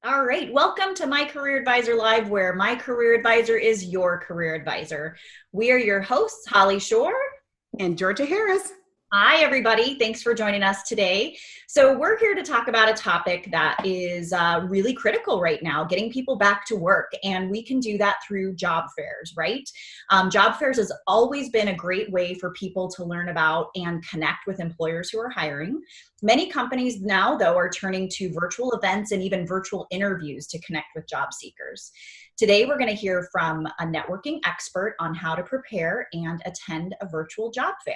All right, welcome to My Career Advisor Live, where my career advisor is your career advisor. We are your hosts, Holly Shore and Georgia Harris. Hi, everybody. Thanks for joining us today. So we're here to talk about a topic that is really critical right now, getting people back to work. And we can do that through job fairs, right? Job fairs has always been a great way for people to learn about and connect with employers who are hiring. Many companies now, though, are turning to virtual events and even virtual interviews to connect with job seekers. Today, we're going to hear from a networking expert on how to prepare and attend a virtual job fair.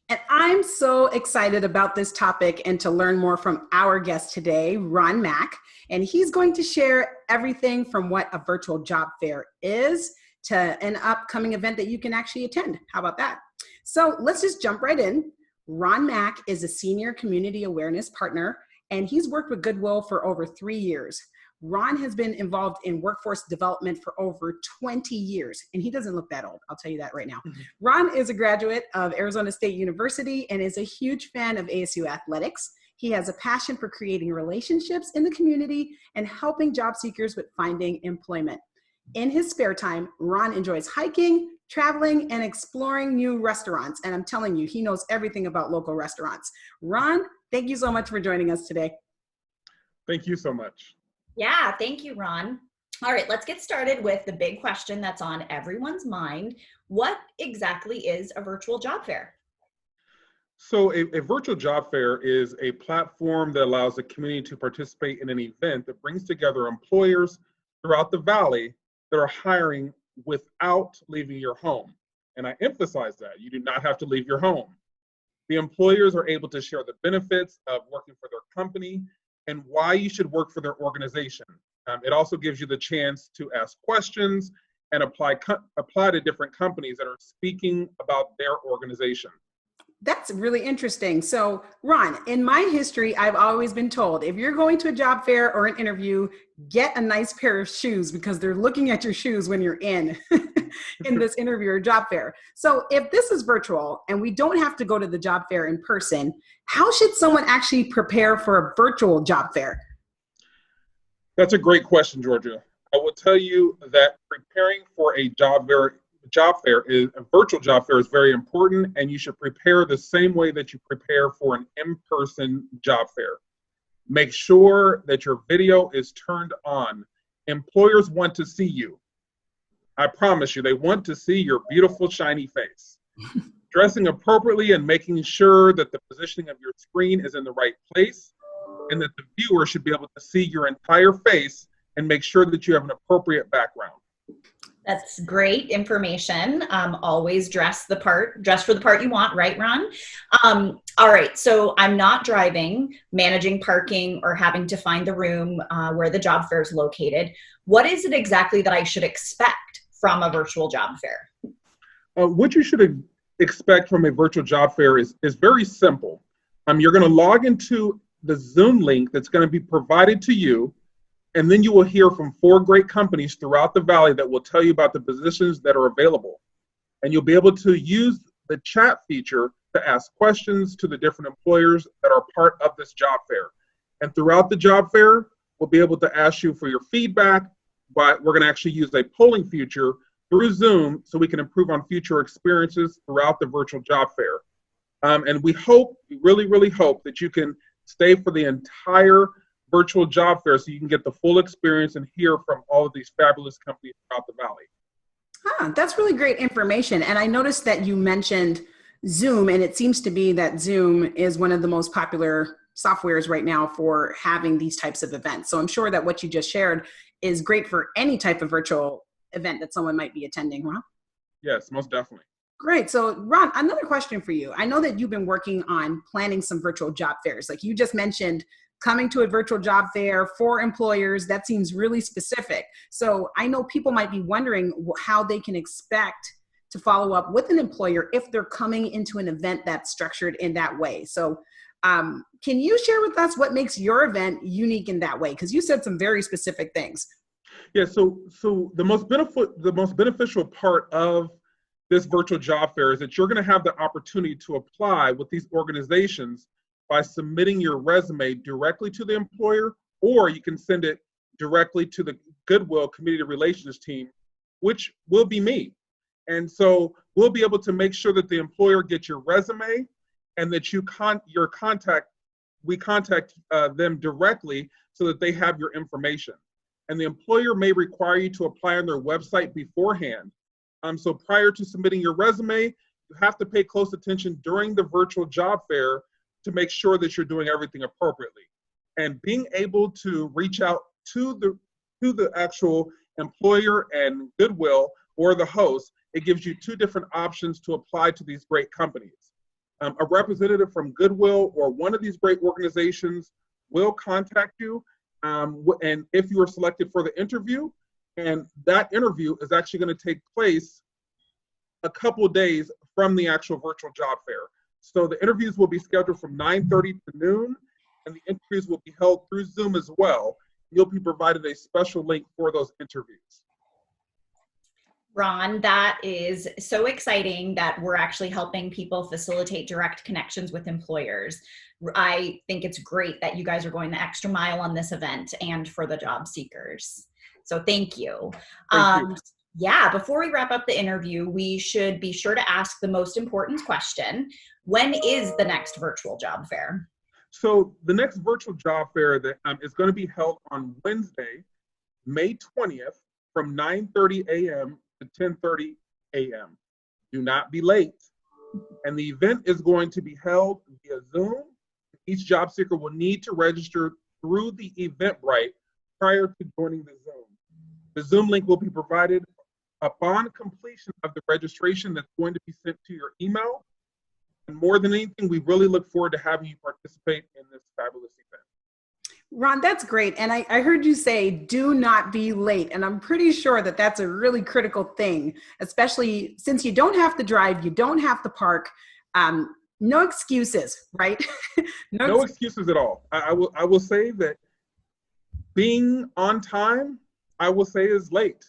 And I'm so excited about this topic and to learn more from our guest today, Ron Mack. And he's going to share everything from what a virtual job fair is to an upcoming event that you can actually attend. How about that? So let's just jump right in. Ron Mack is a senior community awareness partner, and he's worked with Goodwill for over 3 years. Ron has been involved in workforce development for over 20 years, and he doesn't look that old. I'll tell you that right now. Mm-hmm. Ron is a graduate of Arizona State University and is a huge fan of ASU athletics. He has a passion for creating relationships in the community and helping job seekers with finding employment. In his spare time, Ron enjoys hiking, traveling, and exploring new restaurants. And I'm telling you, he knows everything about local restaurants. Ron, thank you so much for joining us today. Thank you so much. Yeah, thank you, Ron. All right, let's get started with the big question that's on everyone's mind. What exactly is a virtual job fair? So a virtual job fair is a platform that allows the community to participate in an event that brings together employers throughout the Valley that are hiring without leaving your home. And I emphasize that you do not have to leave your home. The employers are able to share the benefits of working for their company and why you should work for their organization. It also gives you the chance to ask questions and apply to different companies that are speaking about their organization. That's really interesting. So, Ron, in my history, I've always been told, if you're going to a job fair or an interview, get a nice pair of shoes because they're looking at your shoes when you're in this interview or job fair. So if this is virtual and we don't have to go to the job fair in person, how should someone actually prepare for a virtual job fair? That's a great question, Georgia. I will tell you that preparing for a virtual job fair is very important, and you should prepare the same way that you prepare for an in-person job fair. Make sure that your video is turned on. Employers want to see you. I promise you, they want to see your beautiful, shiny face. Dressing appropriately and making sure that the positioning of your screen is in the right place and that the viewer should be able to see your entire face and make sure that you have an appropriate background. That's great information. Always dress for the part you want, right, Ron? All right, so I'm not driving, managing parking, or having to find the room where the job fair is located. What is it exactly that I should expect from a virtual job fair? What you should expect from a virtual job fair is very simple. You're going to log into the Zoom link that's going to be provided to you, and then you will hear from 4 great companies throughout the Valley that will tell you about the positions that are available. And you'll be able to use the chat feature to ask questions to the different employers that are part of this job fair. And throughout the job fair, we'll be able to ask you for your feedback, but we're going to actually use a polling feature through Zoom so we can improve on future experiences throughout the virtual job fair. And we really, really hope that you can stay for the entire virtual job fair so you can get the full experience and hear from all of these fabulous companies throughout the Valley. That's really great information. And I noticed that you mentioned Zoom, and it seems to be that Zoom is one of the most popular softwares right now for having these types of events. So I'm sure that what you just shared is great for any type of virtual event that someone might be attending, huh? Yes, most definitely. Great. So Ron, another question for you. I know that you've been working on planning some virtual job fairs. Like you just mentioned, coming to a virtual job fair for employers, that seems really specific. So I know people might be wondering how they can expect to follow up with an employer if they're coming into an event that's structured in that way. So can you share with us what makes your event unique in that way? Because you said some very specific things. Yeah, so the most beneficial part of this virtual job fair is that you're going to have the opportunity to apply with these organizations by submitting your resume directly to the employer, or you can send it directly to the Goodwill Community Relations team, which will be me. And so we'll be able to make sure that the employer gets your resume and that we contact them directly so that they have your information. And the employer may require you to apply on their website beforehand. So prior to submitting your resume, you have to pay close attention during the virtual job fair to make sure that you're doing everything appropriately. And being able to reach out to the actual employer and Goodwill or the host, it gives you two different options to apply to these great companies. A representative from Goodwill or one of these great organizations will contact you, and if you are selected for the interview, and that interview is actually going to take place a couple of days from the actual virtual job fair. So the interviews will be scheduled from 9:30 to noon, and the interviews will be held through Zoom as well. You'll be provided a special link for those interviews. Ron, that is so exciting that we're actually helping people facilitate direct connections with employers. I think it's great that you guys are going the extra mile on this event and for the job seekers. So thank you. Thank you. Yeah, before we wrap up the interview, we should be sure to ask the most important question. When is the next virtual job fair? So the next virtual job fair that is going to be held on Wednesday, May 20th from 9:30 a.m. to 10:30 a.m. Do not be late. And the event is going to be held via Zoom. Each job seeker will need to register through the Eventbrite prior to joining the Zoom. The Zoom link will be provided upon completion of the registration that's going to be sent to your email. And more than anything, we really look forward to having you participate in this fabulous event. Ron, that's great. And I heard you say, do not be late. And I'm pretty sure that that's a really critical thing, especially since you don't have to drive, you don't have to park. No excuses, right? No excuses at all. I will say that being on time, I will say, is late.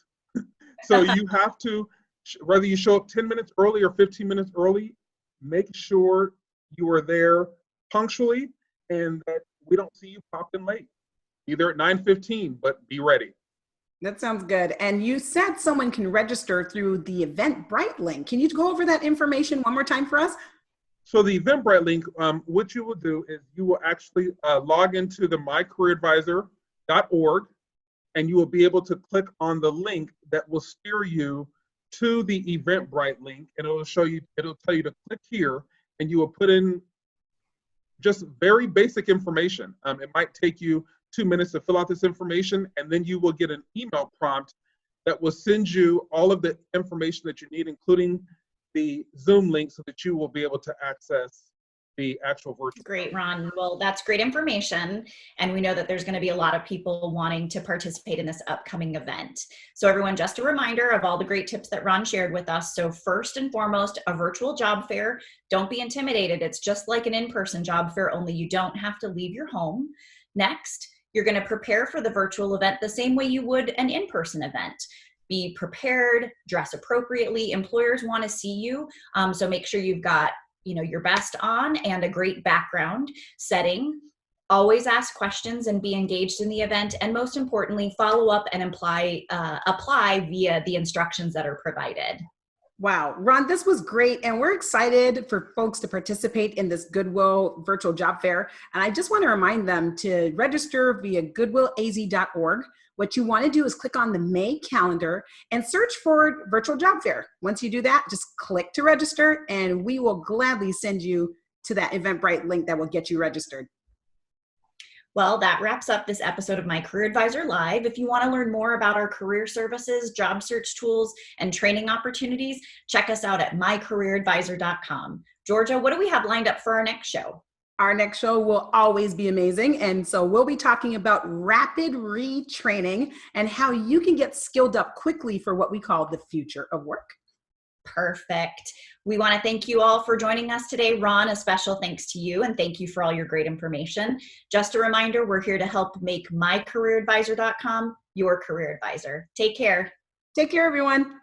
So you have to, whether you show up 10 minutes early or 15 minutes early, make sure you are there punctually and that we don't see you pop in late, either at 9:15, but be ready. That sounds good. And you said someone can register through the Eventbrite link. Can you go over that information one more time for us? So the Eventbrite link, what you will do is you will actually log into the mycareeradvisor.org, and you will be able to click on the link that will steer you to the Eventbrite link, and it'll tell you to click here, and you will put in just very basic information. It might take you 2 minutes to fill out this information, and then you will get an email prompt that will send you all of the information that you need, including the Zoom link, so that you will be able to access the actual virtual. Great, Ron. Well, that's great information. And we know that there's going to be a lot of people wanting to participate in this upcoming event. So everyone, just a reminder of all the great tips that Ron shared with us. So first and foremost, a virtual job fair. Don't be intimidated. It's just like an in-person job fair, only you don't have to leave your home. Next, you're going to prepare for the virtual event the same way you would an in-person event. Be prepared, dress appropriately. Employers want to see you, so make sure you've got your best on and a great background setting. Always ask questions and be engaged in the event. And most importantly, follow up and apply via the instructions that are provided. Wow, Ron, this was great. And we're excited for folks to participate in this Goodwill virtual job fair. And I just want to remind them to register via goodwillaz.org. What you want to do is click on the May calendar and search for virtual job fair. Once you do that, just click to register, and we will gladly send you to that Eventbrite link that will get you registered. Well, that wraps up this episode of My Career Advisor Live. If you want to learn more about our career services, job search tools, and training opportunities, check us out at mycareeradvisor.com. Georgia, what do we have lined up for our next show? Our next show will always be amazing. And so we'll be talking about rapid retraining and how you can get skilled up quickly for what we call the future of work. Perfect. We want to thank you all for joining us today. Ron, a special thanks to you, and thank you for all your great information. Just a reminder, we're here to help make mycareeradvisor.com your career advisor. Take care. Take care, everyone.